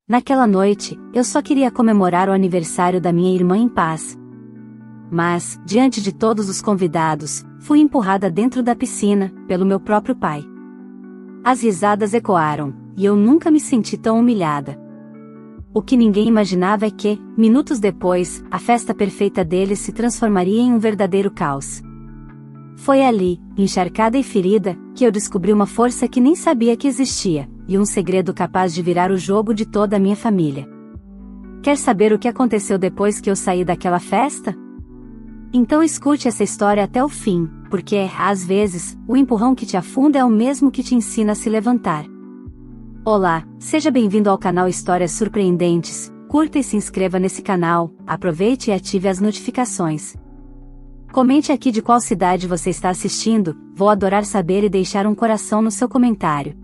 Naquela noite, eu só queria comemorar o aniversário da minha irmã em paz. Mas, diante de todos os convidados, fui empurrada dentro da piscina, pelo meu próprio pai. As risadas ecoaram, e eu nunca me senti tão humilhada. O que ninguém imaginava é que, minutos depois, a festa perfeita deles se transformaria em um verdadeiro caos. Foi ali, encharcada e ferida, que eu descobri uma força que nem sabia que existia, e um segredo capaz de virar o jogo de toda a minha família. Quer saber o que aconteceu depois que eu saí daquela festa? Então escute essa história até o fim, porque, às vezes, o empurrão que te afunda é o mesmo que te ensina a se levantar. Olá, seja bem-vindo ao canal Histórias Surpreendentes. Curta e se inscreva nesse canal, aproveite e ative as notificações. Comente aqui de qual cidade você está assistindo, vou adorar saber e deixar um coração no seu comentário.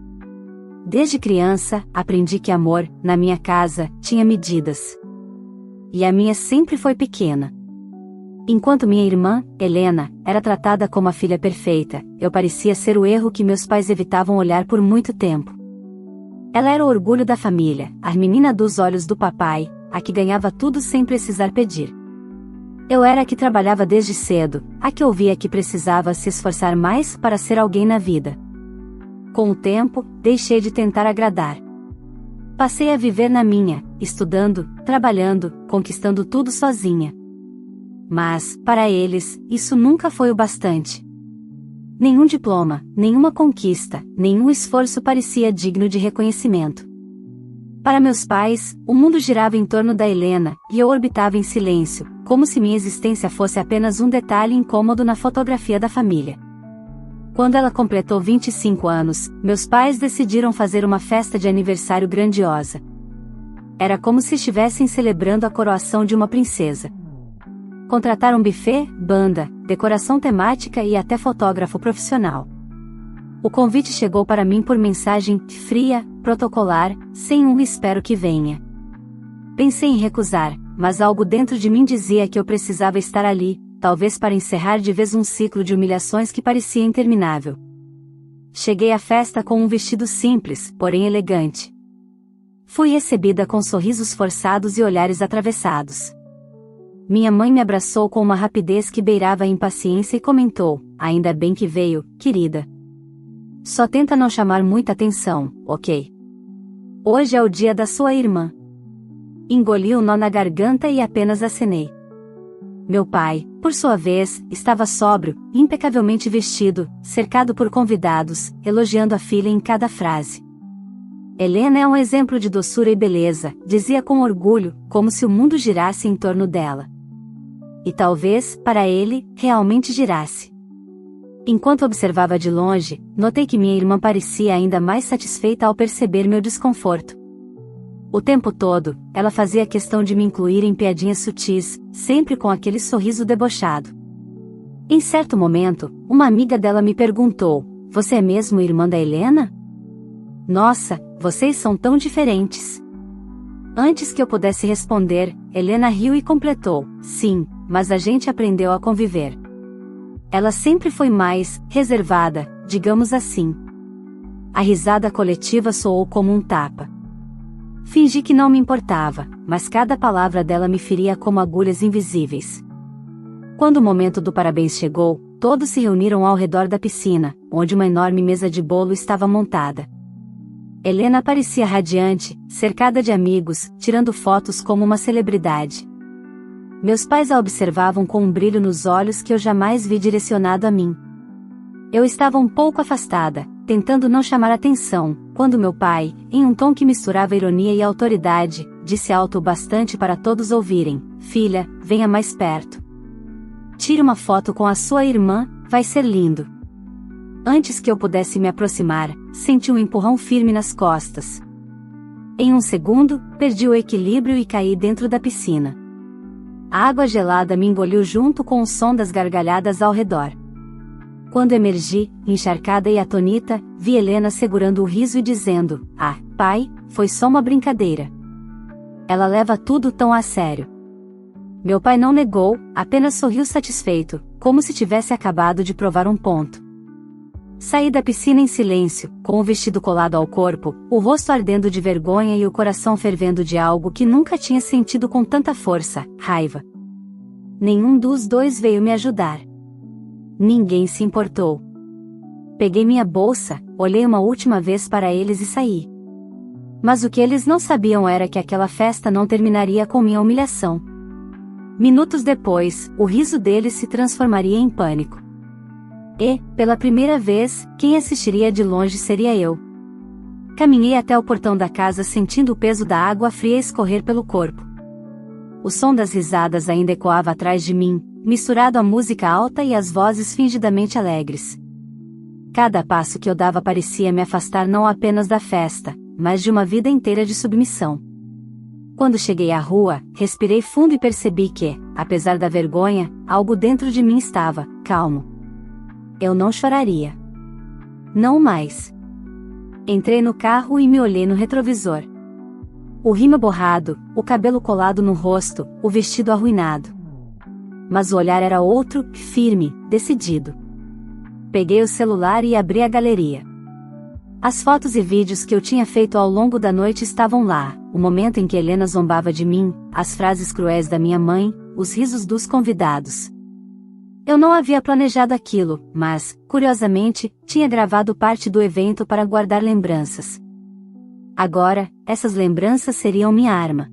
Desde criança, aprendi que amor, na minha casa, tinha medidas. E a minha sempre foi pequena. Enquanto minha irmã, Helena, era tratada como a filha perfeita, eu parecia ser o erro que meus pais evitavam olhar por muito tempo. Ela era o orgulho da família, a menina dos olhos do papai, a que ganhava tudo sem precisar pedir. Eu era a que trabalhava desde cedo, a que ouvia que precisava se esforçar mais para ser alguém na vida. Com o tempo, deixei de tentar agradar. Passei a viver na minha, estudando, trabalhando, conquistando tudo sozinha. Mas, para eles, isso nunca foi o bastante. Nenhum diploma, nenhuma conquista, nenhum esforço parecia digno de reconhecimento. Para meus pais, o mundo girava em torno da Helena, e eu orbitava em silêncio, como se minha existência fosse apenas um detalhe incômodo na fotografia da família. Quando ela completou 25 anos, meus pais decidiram fazer uma festa de aniversário grandiosa. Era como se estivessem celebrando a coroação de uma princesa. Contrataram buffet, banda, decoração temática e até fotógrafo profissional. O convite chegou para mim por mensagem fria, protocolar, sem um espero que venha. Pensei em recusar, mas algo dentro de mim dizia que eu precisava estar ali, talvez para encerrar de vez um ciclo de humilhações que parecia interminável. Cheguei à festa com um vestido simples, porém elegante. Fui recebida com sorrisos forçados e olhares atravessados. Minha mãe me abraçou com uma rapidez que beirava a impaciência e comentou: "Ainda bem que veio, querida. Só tenta não chamar muita atenção, ok? Hoje é o dia da sua irmã." Engoli o nó na garganta e apenas acenei. Meu pai, por sua vez, estava sóbrio, impecavelmente vestido, cercado por convidados, elogiando a filha em cada frase. "Helena é um exemplo de doçura e beleza", dizia com orgulho, como se o mundo girasse em torno dela. E talvez, para ele, realmente girasse. Enquanto observava de longe, notei que minha irmã parecia ainda mais satisfeita ao perceber meu desconforto. O tempo todo, ela fazia questão de me incluir em piadinhas sutis, sempre com aquele sorriso debochado. Em certo momento, uma amiga dela me perguntou: "Você é mesmo irmã da Helena? Nossa, vocês são tão diferentes." Antes que eu pudesse responder, Helena riu e completou: "Sim, mas a gente aprendeu a conviver." Ela sempre foi mais reservada, digamos assim. A risada coletiva soou como um tapa. Fingi que não me importava, mas cada palavra dela me feria como agulhas invisíveis. Quando o momento do parabéns chegou, todos se reuniram ao redor da piscina, onde uma enorme mesa de bolo estava montada. Helena parecia radiante, cercada de amigos, tirando fotos como uma celebridade. Meus pais a observavam com um brilho nos olhos que eu jamais vi direcionado a mim. Eu estava um pouco afastada, tentando não chamar atenção, quando meu pai, em um tom que misturava ironia e autoridade, disse alto o bastante para todos ouvirem: "Filha, venha mais perto. Tire uma foto com a sua irmã, vai ser lindo." Antes que eu pudesse me aproximar, senti um empurrão firme nas costas. Em um segundo, perdi o equilíbrio e caí dentro da piscina. A água gelada me engoliu junto com o som das gargalhadas ao redor. Quando emergi, encharcada e atonita, vi Helena segurando o riso e dizendo: "Ah, pai, foi só uma brincadeira." Ela leva tudo tão a sério. Meu pai não negou, apenas sorriu satisfeito, como se tivesse acabado de provar um ponto. Saí da piscina em silêncio, com o vestido colado ao corpo, o rosto ardendo de vergonha e o coração fervendo de algo que nunca tinha sentido com tanta força, raiva. Nenhum dos dois veio me ajudar. Ninguém se importou. Peguei minha bolsa, olhei uma última vez para eles e saí. Mas o que eles não sabiam era que aquela festa não terminaria com minha humilhação. Minutos depois, o riso deles se transformaria em pânico. E, pela primeira vez, quem assistiria de longe seria eu. Caminhei até o portão da casa sentindo o peso da água fria escorrer pelo corpo. O som das risadas ainda ecoava atrás de mim, misturado à música alta e às vozes fingidamente alegres. Cada passo que eu dava parecia me afastar não apenas da festa, mas de uma vida inteira de submissão. Quando cheguei à rua, respirei fundo e percebi que, apesar da vergonha, algo dentro de mim estava calmo. Eu não choraria. Não mais. Entrei no carro e me olhei no retrovisor. O rímel borrado, o cabelo colado no rosto, o vestido arruinado. Mas o olhar era outro, firme, decidido. Peguei o celular e abri a galeria. As fotos e vídeos que eu tinha feito ao longo da noite estavam lá, o momento em que Helena zombava de mim, as frases cruéis da minha mãe, os risos dos convidados. Eu não havia planejado aquilo, mas, curiosamente, tinha gravado parte do evento para guardar lembranças. Agora, essas lembranças seriam minha arma.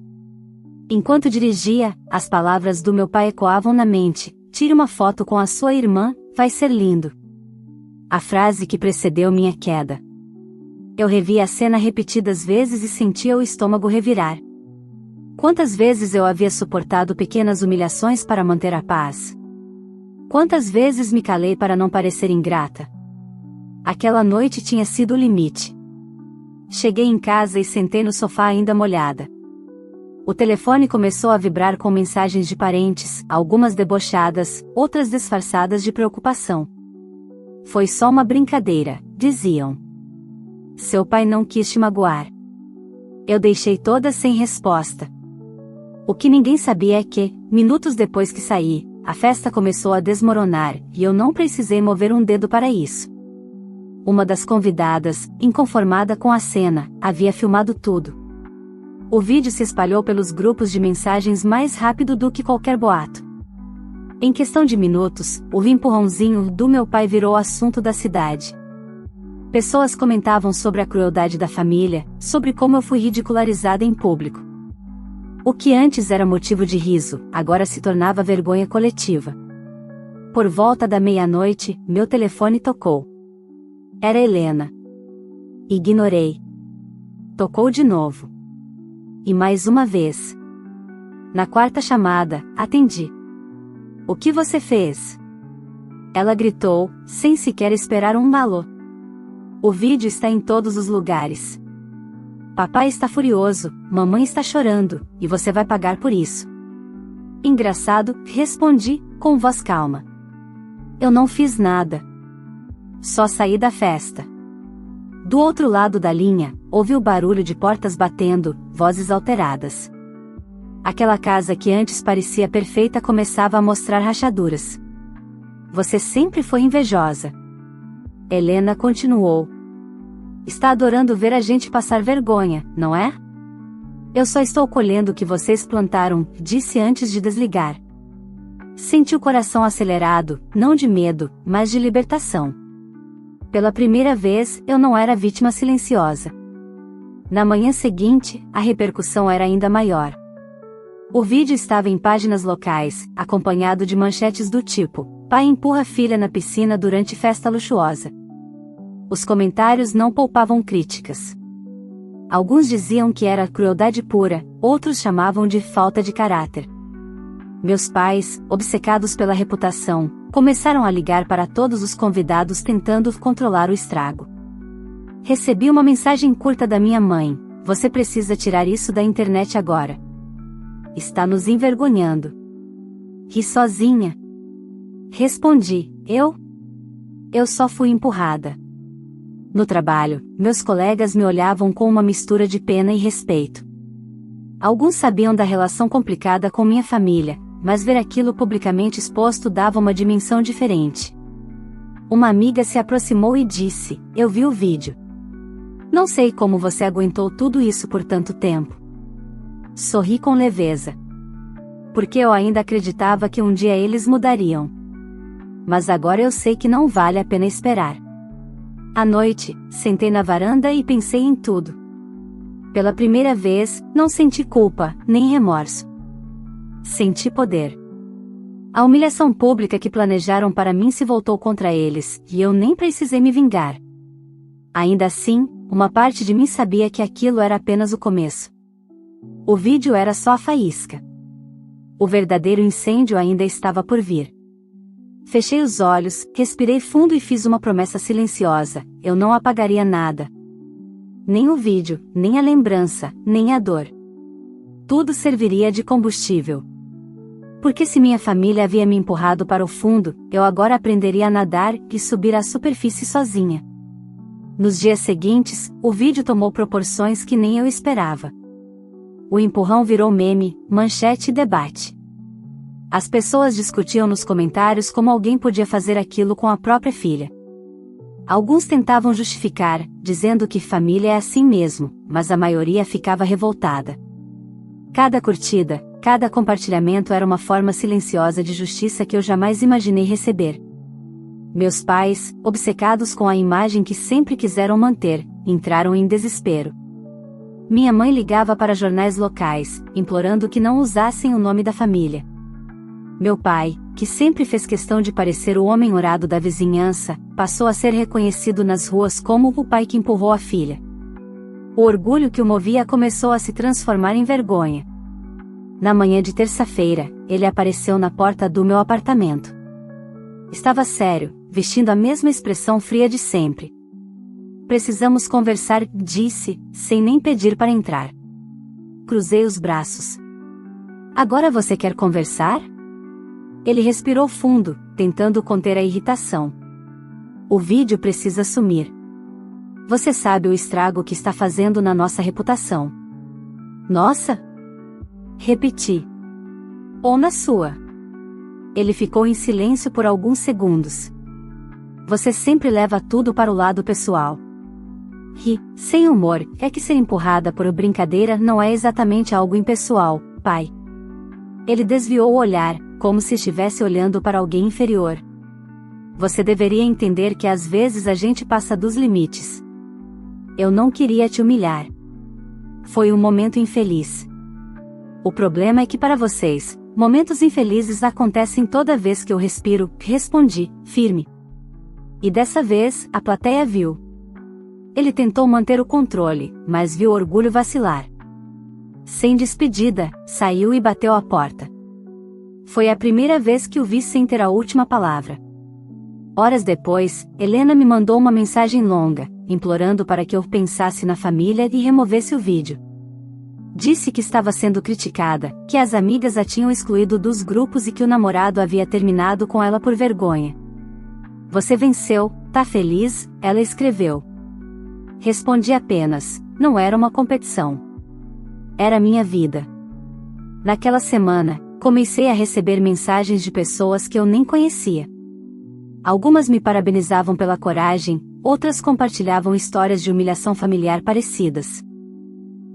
Enquanto dirigia, as palavras do meu pai ecoavam na mente: tire uma foto com a sua irmã, vai ser lindo. A frase que precedeu minha queda. Eu revia a cena repetidas vezes e sentia o estômago revirar. Quantas vezes eu havia suportado pequenas humilhações para manter a paz? Quantas vezes me calei para não parecer ingrata? Aquela noite tinha sido o limite. Cheguei em casa e sentei no sofá ainda molhada. O telefone começou a vibrar com mensagens de parentes, algumas debochadas, outras disfarçadas de preocupação. Foi só uma brincadeira, diziam. Seu pai não quis te magoar. Eu deixei todas sem resposta. O que ninguém sabia é que, minutos depois que saí, a festa começou a desmoronar, e eu não precisei mover um dedo para isso. Uma das convidadas, inconformada com a cena, havia filmado tudo. O vídeo se espalhou pelos grupos de mensagens mais rápido do que qualquer boato. Em questão de minutos, o empurrãozinho do meu pai virou assunto da cidade. Pessoas comentavam sobre a crueldade da família, sobre como eu fui ridicularizada em público. O que antes era motivo de riso, agora se tornava vergonha coletiva. Por volta da meia-noite, meu telefone tocou. Era Helena. Ignorei. Tocou de novo. E mais uma vez. Na quarta chamada, atendi. O que você fez? Ela gritou, sem sequer esperar um alô. O vídeo está em todos os lugares. Papai está furioso, mamãe está chorando, e você vai pagar por isso. Engraçado, respondi, com voz calma. Eu não fiz nada. Só saí da festa. Do outro lado da linha, ouvi o barulho de portas batendo, vozes alteradas. Aquela casa que antes parecia perfeita começava a mostrar rachaduras. Você sempre foi invejosa. Helena continuou. Está adorando ver a gente passar vergonha, não é? Eu só estou colhendo o que vocês plantaram, disse antes de desligar. Senti o coração acelerado, não de medo, mas de libertação. Pela primeira vez, eu não era vítima silenciosa. Na manhã seguinte, a repercussão era ainda maior. O vídeo estava em páginas locais, acompanhado de manchetes do tipo: pai empurra filha na piscina durante festa luxuosa. Os comentários não poupavam críticas. Alguns diziam que era crueldade pura, outros chamavam de falta de caráter. Meus pais, obcecados pela reputação, começaram a ligar para todos os convidados tentando controlar o estrago. Recebi uma mensagem curta da minha mãe: você precisa tirar isso da internet agora. Está nos envergonhando. Ri sozinha. Respondi: Eu só fui empurrada. No trabalho, meus colegas me olhavam com uma mistura de pena e respeito. Alguns sabiam da relação complicada com minha família, mas ver aquilo publicamente exposto dava uma dimensão diferente. Uma amiga se aproximou e disse: "Eu vi o vídeo. Não sei como você aguentou tudo isso por tanto tempo." Sorri com leveza. Porque eu ainda acreditava que um dia eles mudariam. Mas agora eu sei que não vale a pena esperar. À noite, sentei na varanda e pensei em tudo. Pela primeira vez, não senti culpa, nem remorso. Senti poder. A humilhação pública que planejaram para mim se voltou contra eles, e eu nem precisei me vingar. Ainda assim, uma parte de mim sabia que aquilo era apenas o começo. O vídeo era só a faísca. O verdadeiro incêndio ainda estava por vir. Fechei os olhos, respirei fundo e fiz uma promessa silenciosa: eu não apagaria nada. Nem o vídeo, nem a lembrança, nem a dor. Tudo serviria de combustível. Porque se minha família havia me empurrado para o fundo, eu agora aprenderia a nadar e subir à superfície sozinha. Nos dias seguintes, o vídeo tomou proporções que nem eu esperava. O empurrão virou meme, manchete e debate. As pessoas discutiam nos comentários como alguém podia fazer aquilo com a própria filha. Alguns tentavam justificar, dizendo que família é assim mesmo, mas a maioria ficava revoltada. Cada curtida, cada compartilhamento era uma forma silenciosa de justiça que eu jamais imaginei receber. Meus pais, obcecados com a imagem que sempre quiseram manter, entraram em desespero. Minha mãe ligava para jornais locais, implorando que não usassem o nome da família. Meu pai, que sempre fez questão de parecer o homem orado da vizinhança, passou a ser reconhecido nas ruas como o pai que empurrou a filha. O orgulho que o movia começou a se transformar em vergonha. Na manhã de terça-feira, ele apareceu na porta do meu apartamento. Estava sério, vestindo a mesma expressão fria de sempre. "Precisamos conversar", disse, sem nem pedir para entrar. Cruzei os braços. "Agora você quer conversar?" Ele respirou fundo, tentando conter a irritação. "O vídeo precisa sumir. Você sabe o estrago que está fazendo na nossa reputação." "Nossa?" Repeti. "Ou na sua?" Ele ficou em silêncio por alguns segundos. "Você sempre leva tudo para o lado pessoal." Ri, sem humor. "É que ser empurrada por brincadeira não é exatamente algo impessoal, pai." Ele desviou o olhar, como se estivesse olhando para alguém inferior. "Você deveria entender que às vezes a gente passa dos limites." "Eu não queria te humilhar. Foi um momento infeliz." "O problema é que para vocês, momentos infelizes acontecem toda vez que eu respiro", respondi, firme. E dessa vez, a plateia viu. Ele tentou manter o controle, mas viu o orgulho vacilar. Sem despedida, saiu e bateu à porta. Foi a primeira vez que o vi sem ter a última palavra. Horas depois, Helena me mandou uma mensagem longa, implorando para que eu pensasse na família e removesse o vídeo. Disse que estava sendo criticada, que as amigas a tinham excluído dos grupos e que o namorado havia terminado com ela por vergonha. "Você venceu, tá feliz?", ela escreveu. Respondi apenas: "Não era uma competição. Era minha vida." Naquela semana, comecei a receber mensagens de pessoas que eu nem conhecia. Algumas me parabenizavam pela coragem, outras compartilhavam histórias de humilhação familiar parecidas.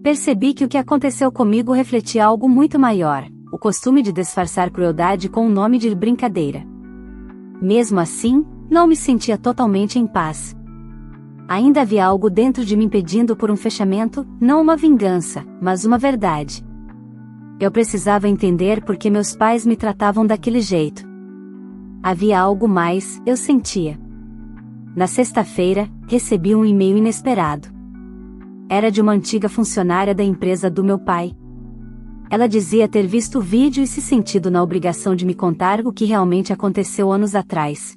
Percebi que o que aconteceu comigo refletia algo muito maior: o costume de disfarçar crueldade com o nome de brincadeira. Mesmo assim, não me sentia totalmente em paz. Ainda havia algo dentro de mim pedindo por um fechamento, não uma vingança, mas uma verdade. Eu precisava entender por que meus pais me tratavam daquele jeito. Havia algo mais, eu sentia. Na sexta-feira, recebi um e-mail inesperado. Era de uma antiga funcionária da empresa do meu pai. Ela dizia ter visto o vídeo e se sentido na obrigação de me contar o que realmente aconteceu anos atrás.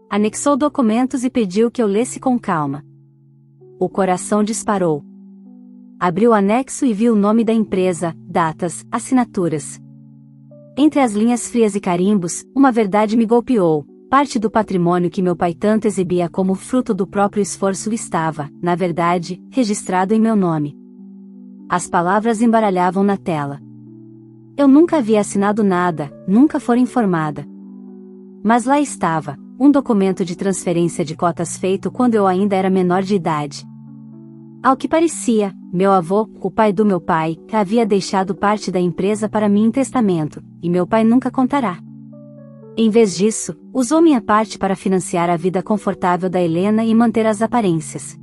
Anexou documentos e pediu que eu lesse com calma. O coração disparou. Abri o anexo e vi o nome da empresa, datas, assinaturas. Entre as linhas frias e carimbos, uma verdade me golpeou: parte do patrimônio que meu pai tanto exibia como fruto do próprio esforço estava, na verdade, registrado em meu nome. As palavras embaralhavam na tela. Eu nunca havia assinado nada, nunca fora informada. Mas lá estava, um documento de transferência de cotas feito quando eu ainda era menor de idade. Ao que parecia, meu avô, o pai do meu pai, havia deixado parte da empresa para mim em testamento, e meu pai nunca contará. Em vez disso, usou minha parte para financiar a vida confortável da Helena e manter as aparências.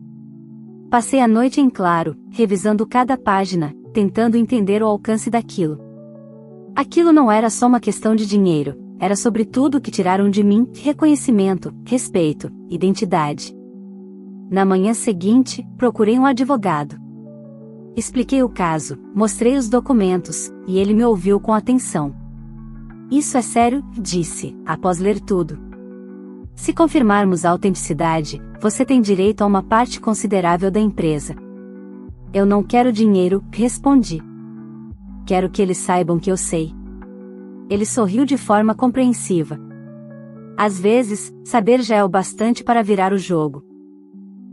Passei a noite em claro, revisando cada página, tentando entender o alcance daquilo. Aquilo não era só uma questão de dinheiro, era sobretudo o que tiraram de mim: reconhecimento, respeito, identidade. Na manhã seguinte, procurei um advogado. Expliquei o caso, mostrei os documentos, e ele me ouviu com atenção. Isso é sério, disse, após ler tudo. Se confirmarmos a autenticidade, você tem direito a uma parte considerável da empresa. Eu não quero dinheiro, respondi. Quero que eles saibam que eu sei. Ele sorriu de forma compreensiva. Às vezes, saber já é o bastante para virar o jogo.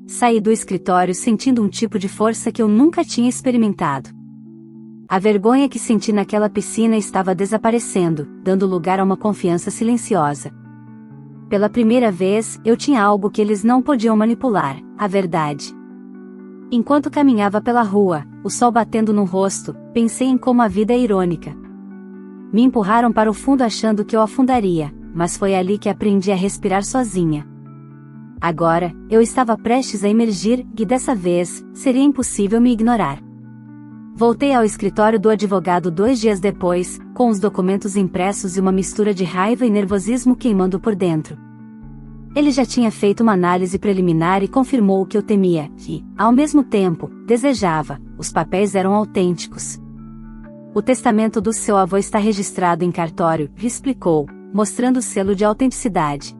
Saí do escritório sentindo um tipo de força que eu nunca tinha experimentado. A vergonha que senti naquela piscina estava desaparecendo, dando lugar a uma confiança silenciosa. Pela primeira vez, eu tinha algo que eles não podiam manipular: a verdade. Enquanto caminhava pela rua, o sol batendo no rosto, pensei em como a vida é irônica. Me empurraram para o fundo achando que eu afundaria, mas foi ali que aprendi a respirar sozinha. Agora, eu estava prestes a emergir, e dessa vez, seria impossível me ignorar. Voltei ao escritório do advogado 2 dias depois, com os documentos impressos e uma mistura de raiva e nervosismo queimando por dentro. Ele já tinha feito uma análise preliminar e confirmou o que eu temia, e, ao mesmo tempo, desejava: os papéis eram autênticos. O testamento do seu avô está registrado em cartório, explicou, mostrando o selo de autenticidade.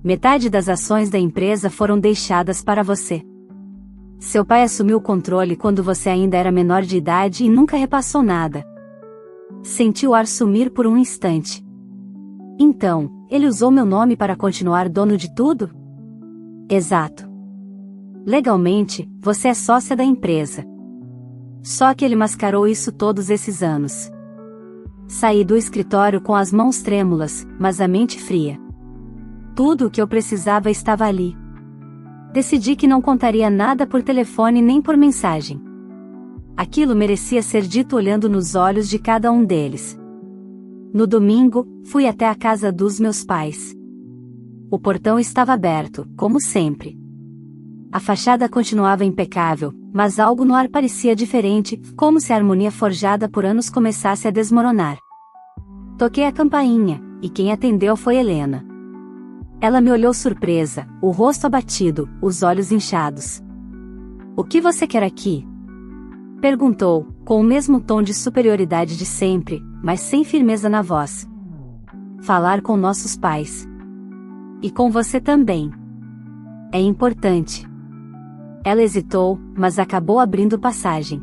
Metade das ações da empresa foram deixadas para você. Seu pai assumiu o controle quando você ainda era menor de idade e nunca repassou nada. Senti o ar sumir por um instante. Então, ele usou meu nome para continuar dono de tudo? Exato. Legalmente, você é sócia da empresa. Só que ele mascarou isso todos esses anos. Saí do escritório com as mãos trêmulas, mas a mente fria. Tudo o que eu precisava estava ali. Decidi que não contaria nada por telefone nem por mensagem. Aquilo merecia ser dito olhando nos olhos de cada um deles. No domingo, fui até a casa dos meus pais. O portão estava aberto, como sempre. A fachada continuava impecável, mas algo no ar parecia diferente, como se a harmonia forjada por anos começasse a desmoronar. Toquei a campainha, e quem atendeu foi Helena. Ela me olhou surpresa, o rosto abatido, os olhos inchados. "O que você quer aqui?" perguntou, com o mesmo tom de superioridade de sempre, mas sem firmeza na voz. "Falar com nossos pais. E com você também. É importante." Ela hesitou, mas acabou abrindo passagem.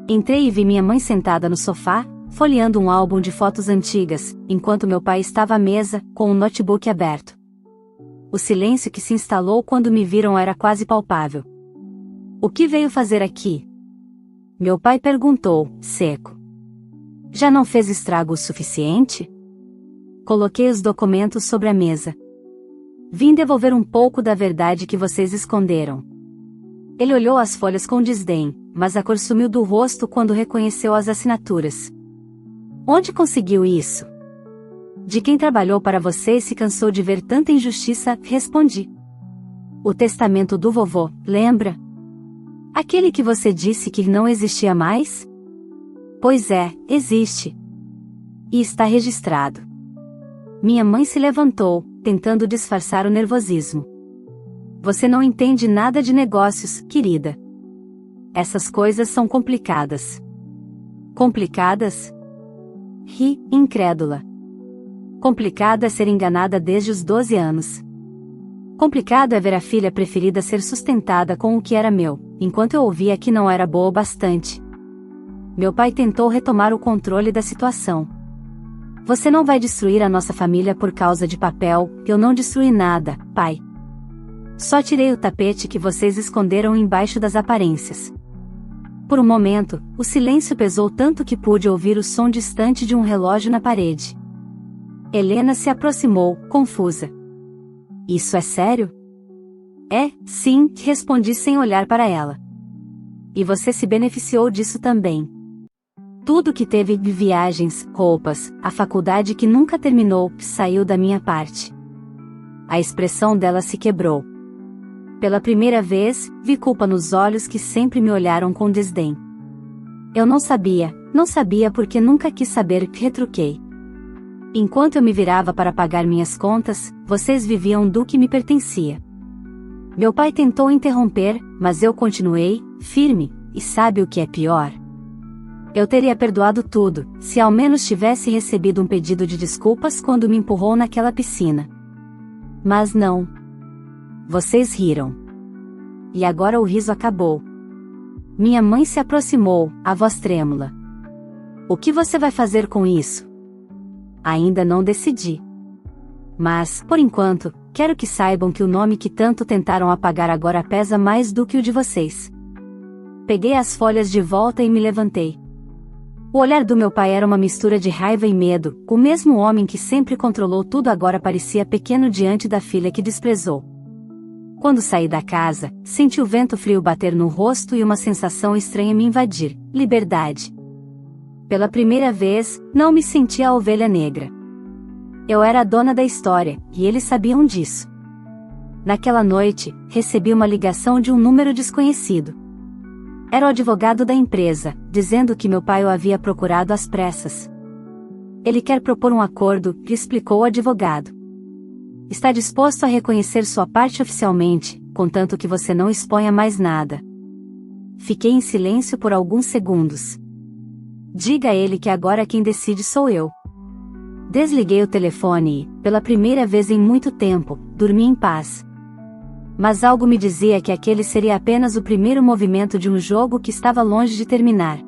Entrei e vi minha mãe sentada no sofá, folheando um álbum de fotos antigas, enquanto meu pai estava à mesa, com o notebook aberto. O silêncio que se instalou quando me viram era quase palpável. "O que veio fazer aqui?" Meu pai perguntou, seco. "Já não fez estrago o suficiente?" Coloquei os documentos sobre a mesa. "Vim devolver um pouco da verdade que vocês esconderam." Ele olhou as folhas com desdém, mas a cor sumiu do rosto quando reconheceu as assinaturas. "Onde conseguiu isso?" "De quem trabalhou para você e se cansou de ver tanta injustiça", respondi. "O testamento do vovô, lembra? Aquele que você disse que não existia mais?" "Pois é, existe. E está registrado." Minha mãe se levantou, tentando disfarçar o nervosismo. "Você não entende nada de negócios, querida. Essas coisas são complicadas." "Complicadas?" Ri, incrédula. "Complicado é ser enganada desde os 12 anos. Complicado é ver a filha preferida ser sustentada com o que era meu, enquanto eu ouvia que não era boa o bastante." Meu pai tentou retomar o controle da situação. "Você não vai destruir a nossa família por causa de papel." "Eu não destruí nada, pai. Só tirei o tapete que vocês esconderam embaixo das aparências." Por um momento, o silêncio pesou tanto que pude ouvir o som distante de um relógio na parede. Helena se aproximou, confusa. Isso é sério? É, sim, respondi sem olhar para ela. E você se beneficiou disso também. Tudo que teve de viagens, roupas, a faculdade que nunca terminou, saiu da minha parte. A expressão dela se quebrou. Pela primeira vez, vi culpa nos olhos que sempre me olharam com desdém. Eu não sabia porque nunca quis saber, retruquei. Enquanto eu me virava para pagar minhas contas, vocês viviam do que me pertencia. Meu pai tentou interromper, mas eu continuei, firme, e sabe o que é pior? Eu teria perdoado tudo, se ao menos tivesse recebido um pedido de desculpas quando me empurrou naquela piscina. Mas não. Vocês riram. E agora o riso acabou. Minha mãe se aproximou, a voz trêmula. O que você vai fazer com isso? Ainda não decidi. Mas, por enquanto, quero que saibam que o nome que tanto tentaram apagar agora pesa mais do que o de vocês. Peguei as folhas de volta e me levantei. O olhar do meu pai era uma mistura de raiva e medo, o mesmo homem que sempre controlou tudo agora parecia pequeno diante da filha que desprezou. Quando saí da casa, senti o vento frio bater no rosto e uma sensação estranha me invadir, liberdade. Pela primeira vez, não me sentia a ovelha negra. Eu era a dona da história, e eles sabiam disso. Naquela noite, recebi uma ligação de um número desconhecido. Era o advogado da empresa, dizendo que meu pai o havia procurado às pressas. Ele quer propor um acordo, explicou o advogado. Está disposto a reconhecer sua parte oficialmente, contanto que você não exponha mais nada. Fiquei em silêncio por alguns segundos. Diga a ele que agora quem decide sou eu. Desliguei o telefone e, pela primeira vez em muito tempo, dormi em paz. Mas algo me dizia que aquele seria apenas o primeiro movimento de um jogo que estava longe de terminar.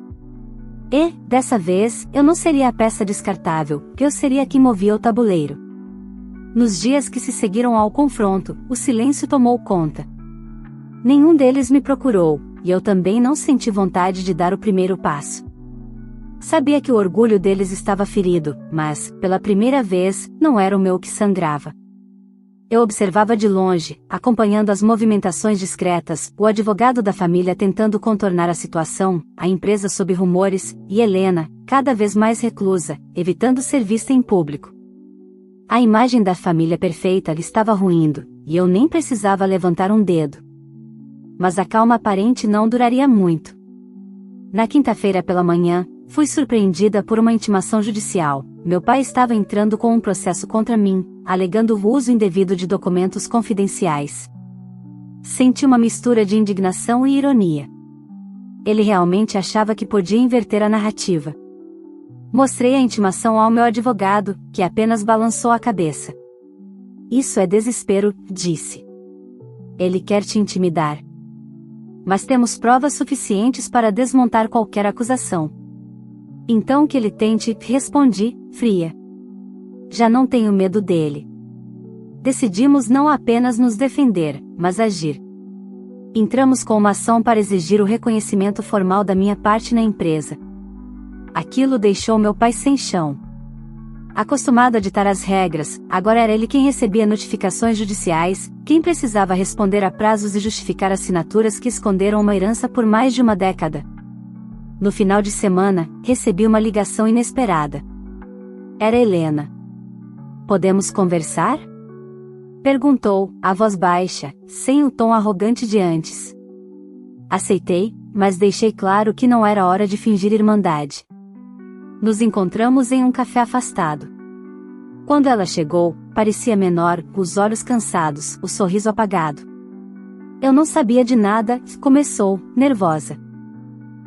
E, dessa vez, eu não seria a peça descartável, eu seria quem movia o tabuleiro. Nos dias que se seguiram ao confronto, o silêncio tomou conta. Nenhum deles me procurou, e eu também não senti vontade de dar o primeiro passo. Sabia que o orgulho deles estava ferido, mas, pela primeira vez, não era o meu que sangrava. Eu observava de longe, acompanhando as movimentações discretas, o advogado da família tentando contornar a situação, a empresa sob rumores, e Helena, cada vez mais reclusa, evitando ser vista em público. A imagem da família perfeita lhe estava ruindo, e eu nem precisava levantar um dedo. Mas a calma aparente não duraria muito. Na quinta-feira pela manhã, fui surpreendida por uma intimação judicial. Meu pai estava entrando com um processo contra mim, alegando o uso indevido de documentos confidenciais. Senti uma mistura de indignação e ironia. Ele realmente achava que podia inverter a narrativa. Mostrei a intimação ao meu advogado, que apenas balançou a cabeça. Isso é desespero, disse. Ele quer te intimidar. Mas temos provas suficientes para desmontar qualquer acusação. Então que ele tente, respondi, fria. Já não tenho medo dele. Decidimos não apenas nos defender, mas agir. Entramos com uma ação para exigir o reconhecimento formal da minha parte na empresa. Aquilo deixou meu pai sem chão. Acostumado a ditar as regras, agora era ele quem recebia notificações judiciais, quem precisava responder a prazos e justificar assinaturas que esconderam uma herança por mais de uma década. No final de semana, recebi uma ligação inesperada. Era Helena. Podemos conversar? Perguntou, a voz baixa, sem o tom arrogante de antes. Aceitei, mas deixei claro que não era hora de fingir irmandade. Nos encontramos em um café afastado. Quando ela chegou, parecia menor, os olhos cansados, o sorriso apagado. Eu não sabia de nada, começou, nervosa.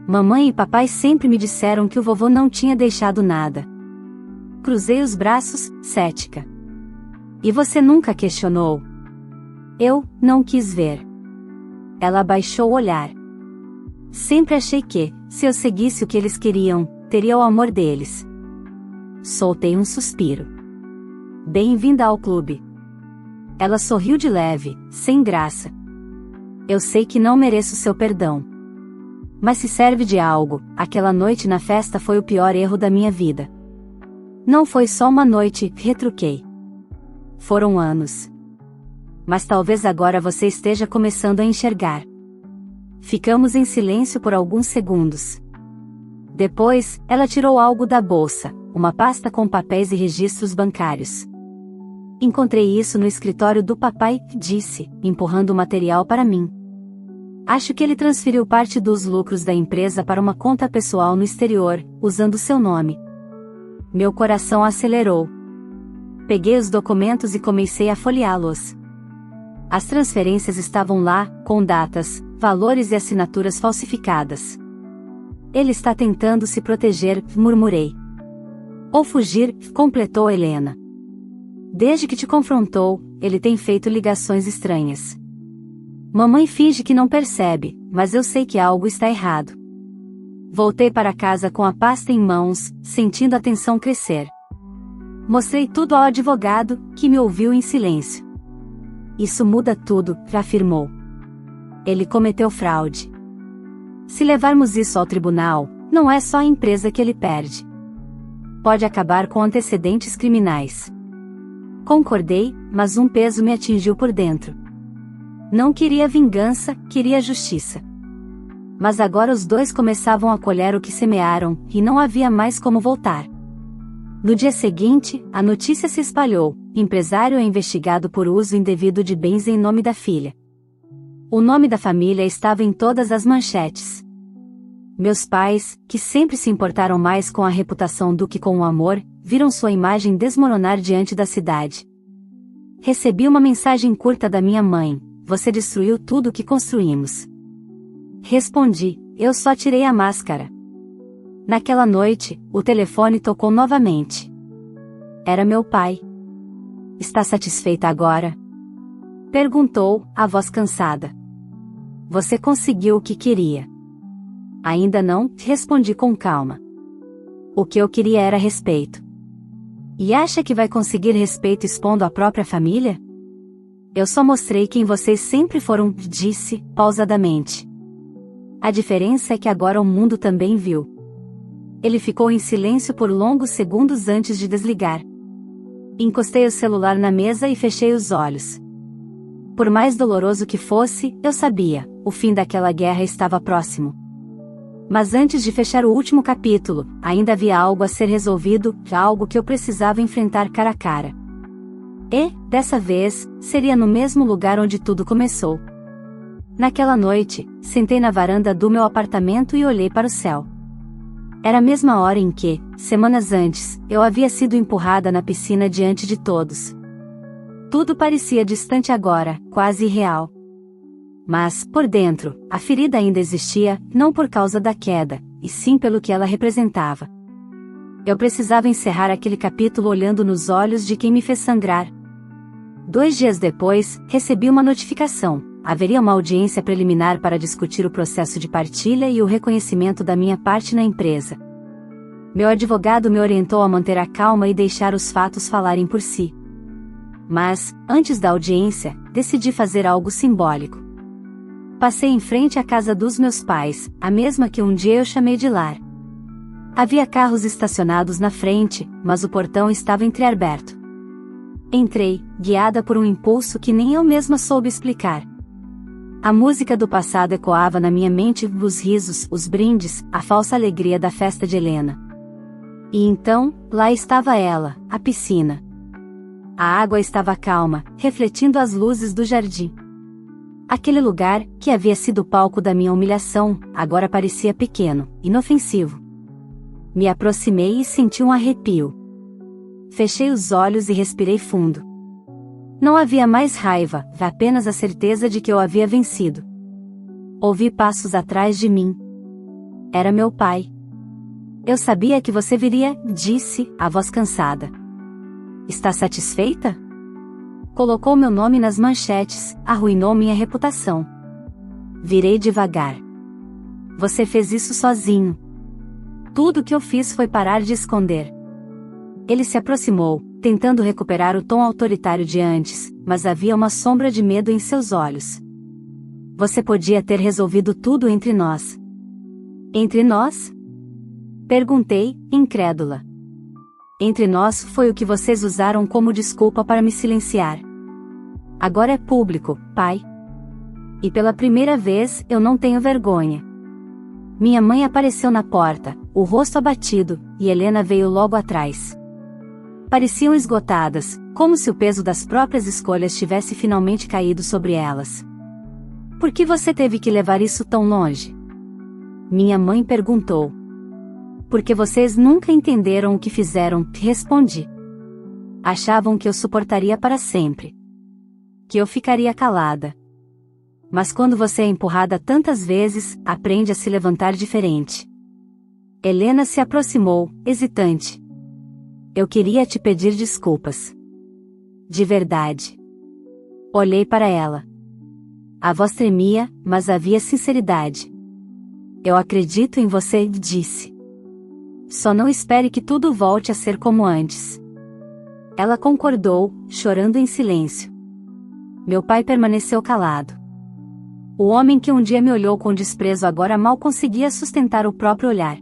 Mamãe e papai sempre me disseram que o vovô não tinha deixado nada. Cruzei os braços, cética. E você nunca questionou? Eu não quis ver. Ela abaixou o olhar. Sempre achei que, se eu seguisse o que eles queriam, teria o amor deles. Soltei um suspiro. Bem-vinda ao clube. Ela sorriu de leve, sem graça. Eu sei que não mereço seu perdão. Mas se serve de algo, aquela noite na festa foi o pior erro da minha vida. Não foi só uma noite, retruquei. Foram anos. Mas talvez agora você esteja começando a enxergar. Ficamos em silêncio por alguns segundos. Depois, ela tirou algo da bolsa, uma pasta com papéis e registros bancários. Encontrei isso no escritório do papai, disse, empurrando o material para mim. Acho que ele transferiu parte dos lucros da empresa para uma conta pessoal no exterior, usando seu nome. Meu coração acelerou. Peguei os documentos e comecei a folheá-los. As transferências estavam lá, com datas, valores e assinaturas falsificadas. Ele está tentando se proteger, murmurei. Ou fugir, completou Helena. Desde que te confrontou, ele tem feito ligações estranhas. Mamãe finge que não percebe, mas eu sei que algo está errado. Voltei para casa com a pasta em mãos, sentindo a tensão crescer. Mostrei tudo ao advogado, que me ouviu em silêncio. Isso muda tudo, afirmou. Ele cometeu fraude. Se levarmos isso ao tribunal, não é só a empresa que ele perde. Pode acabar com antecedentes criminais. Concordei, mas um peso me atingiu por dentro. Não queria vingança, queria justiça. Mas agora os dois começavam a colher o que semearam, e não havia mais como voltar. No dia seguinte, a notícia se espalhou: empresário é investigado por uso indevido de bens em nome da filha. O nome da família estava em todas as manchetes. Meus pais, que sempre se importaram mais com a reputação do que com o amor, viram sua imagem desmoronar diante da cidade. Recebi uma mensagem curta da minha mãe: você destruiu tudo o que construímos. Respondi: eu só tirei a máscara. Naquela noite, o telefone tocou novamente. Era meu pai. Está satisfeita agora? Perguntou, a voz cansada. Você conseguiu o que queria. Ainda não, respondi com calma. O que eu queria era respeito. E acha que vai conseguir respeito expondo a própria família? Eu só mostrei quem vocês sempre foram, disse, pausadamente. A diferença é que agora o mundo também viu. Ele ficou em silêncio por longos segundos antes de desligar. Encostei o celular na mesa e fechei os olhos. Por mais doloroso que fosse, eu sabia, o fim daquela guerra estava próximo. Mas antes de fechar o último capítulo, ainda havia algo a ser resolvido, algo que eu precisava enfrentar cara a cara. E, dessa vez, seria no mesmo lugar onde tudo começou. Naquela noite, sentei na varanda do meu apartamento e olhei para o céu. Era a mesma hora em que, semanas antes, eu havia sido empurrada na piscina diante de todos. Tudo parecia distante agora, quase irreal. Mas, por dentro, a ferida ainda existia, não por causa da queda, e sim pelo que ela representava. Eu precisava encerrar aquele capítulo olhando nos olhos de quem me fez sangrar. 2 dias depois, recebi uma notificação: haveria uma audiência preliminar para discutir o processo de partilha e o reconhecimento da minha parte na empresa. Meu advogado me orientou a manter a calma e deixar os fatos falarem por si. Mas, antes da audiência, decidi fazer algo simbólico. Passei em frente à casa dos meus pais, a mesma que um dia eu chamei de lar. Havia carros estacionados na frente, mas o portão estava entreaberto. Entrei, guiada por um impulso que nem eu mesma soube explicar. A música do passado ecoava na minha mente, os risos, os brindes, a falsa alegria da festa de Helena. E então, lá estava ela, a piscina. A água estava calma, refletindo as luzes do jardim. Aquele lugar, que havia sido palco da minha humilhação, agora parecia pequeno, inofensivo. Me aproximei e senti um arrepio. Fechei os olhos e respirei fundo. Não havia mais raiva, apenas a certeza de que eu havia vencido. Ouvi passos atrás de mim. Era meu pai. Eu sabia que você viria, disse, a voz cansada. Está satisfeita? Colocou meu nome nas manchetes, arruinou minha reputação. Virei devagar. Você fez isso sozinho. Tudo o que eu fiz foi parar de esconder. Ele se aproximou, tentando recuperar o tom autoritário de antes, mas havia uma sombra de medo em seus olhos. Você podia ter resolvido tudo entre nós. Entre nós? Perguntei, incrédula. Entre nós foi o que vocês usaram como desculpa para me silenciar. Agora é público, pai. E pela primeira vez eu não tenho vergonha. Minha mãe apareceu na porta, o rosto abatido, e Helena veio logo atrás. Pareciam esgotadas, como se o peso das próprias escolhas tivesse finalmente caído sobre elas. Por que você teve que levar isso tão longe? Minha mãe perguntou. Porque vocês nunca entenderam o que fizeram, respondi. Achavam que eu suportaria para sempre. Que eu ficaria calada. Mas quando você é empurrada tantas vezes, aprende a se levantar diferente. Helena se aproximou, hesitante. Eu queria te pedir desculpas. De verdade. Olhei para ela. A voz tremia, mas havia sinceridade. Eu acredito em você, disse. Só não espere que tudo volte a ser como antes. Ela concordou, chorando em silêncio. Meu pai permaneceu calado. O homem que um dia me olhou com desprezo agora mal conseguia sustentar o próprio olhar.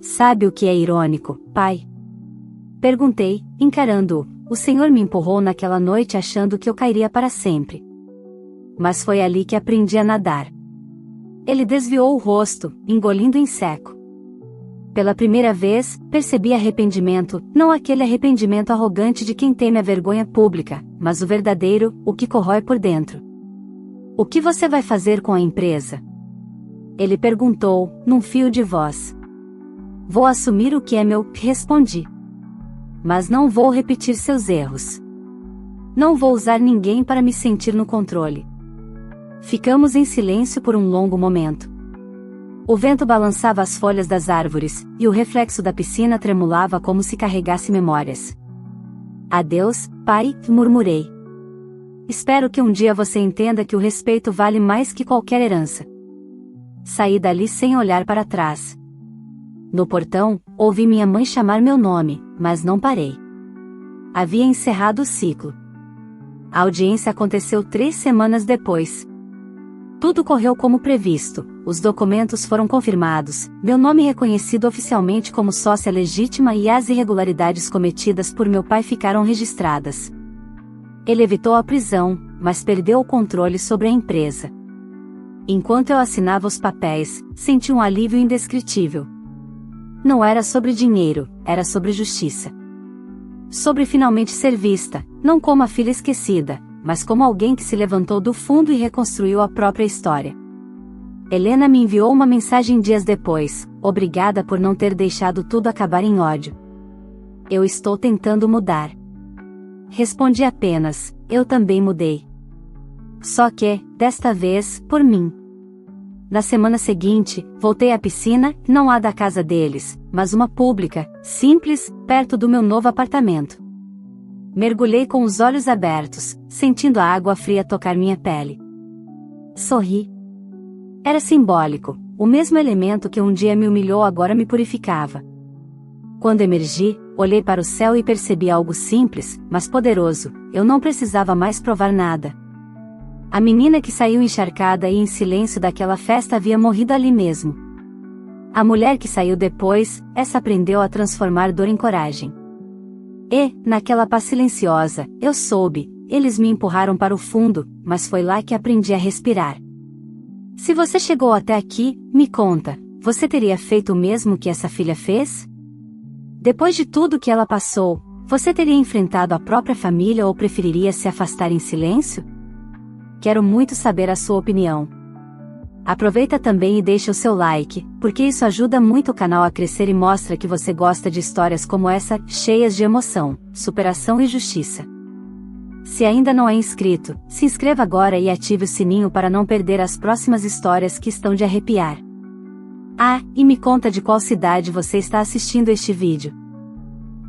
Sabe o que é irônico, pai? Perguntei, encarando-o. O Senhor me empurrou naquela noite achando que eu cairia para sempre. Mas foi ali que aprendi a nadar. Ele desviou o rosto, engolindo em seco. Pela primeira vez, percebi arrependimento, não aquele arrependimento arrogante de quem teme a vergonha pública, mas o verdadeiro, o que corrói por dentro. O que você vai fazer com a empresa? Ele perguntou, num fio de voz. Vou assumir o que é meu, respondi. Mas não vou repetir seus erros. Não vou usar ninguém para me sentir no controle. Ficamos em silêncio por um longo momento. O vento balançava as folhas das árvores, e o reflexo da piscina tremulava como se carregasse memórias. Adeus, pai, murmurei. Espero que um dia você entenda que o respeito vale mais que qualquer herança. Saí dali sem olhar para trás. No portão, ouvi minha mãe chamar meu nome, mas não parei. Havia encerrado o ciclo. A audiência aconteceu 3 semanas depois. Tudo correu como previsto, os documentos foram confirmados, meu nome reconhecido oficialmente como sócia legítima e as irregularidades cometidas por meu pai ficaram registradas. Ele evitou a prisão, mas perdeu o controle sobre a empresa. Enquanto eu assinava os papéis, senti um alívio indescritível. Não era sobre dinheiro, era sobre justiça. Sobre finalmente ser vista, não como a filha esquecida, mas como alguém que se levantou do fundo e reconstruiu a própria história. Helena me enviou uma mensagem dias depois, obrigada por não ter deixado tudo acabar em ódio. Eu estou tentando mudar. Respondi apenas, eu também mudei. Só que, desta vez, por mim. Na semana seguinte, voltei à piscina, não a da casa deles, mas uma pública, simples, perto do meu novo apartamento. Mergulhei com os olhos abertos, sentindo a água fria tocar minha pele. Sorri. Era simbólico, o mesmo elemento que um dia me humilhou agora me purificava. Quando emergi, olhei para o céu e percebi algo simples, mas poderoso, eu não precisava mais provar nada. A menina que saiu encharcada e em silêncio daquela festa havia morrido ali mesmo. A mulher que saiu depois, essa aprendeu a transformar dor em coragem. E, naquela paz silenciosa, eu soube, eles me empurraram para o fundo, mas foi lá que aprendi a respirar. Se você chegou até aqui, me conta, você teria feito o mesmo que essa filha fez? Depois de tudo que ela passou, você teria enfrentado a própria família ou preferiria se afastar em silêncio? Quero muito saber a sua opinião. Aproveita também e deixa o seu like, porque isso ajuda muito o canal a crescer e mostra que você gosta de histórias como essa, cheias de emoção, superação e justiça. Se ainda não é inscrito, se inscreva agora e ative o sininho para não perder as próximas histórias que estão de arrepiar. Ah, e me conta de qual cidade você está assistindo este vídeo.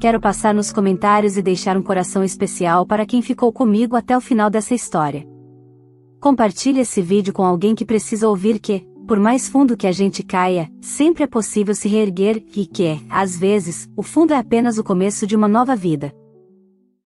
Quero passar nos comentários e deixar um coração especial para quem ficou comigo até o final dessa história. Compartilhe esse vídeo com alguém que precisa ouvir que, por mais fundo que a gente caia, sempre é possível se reerguer e que, às vezes, o fundo é apenas o começo de uma nova vida.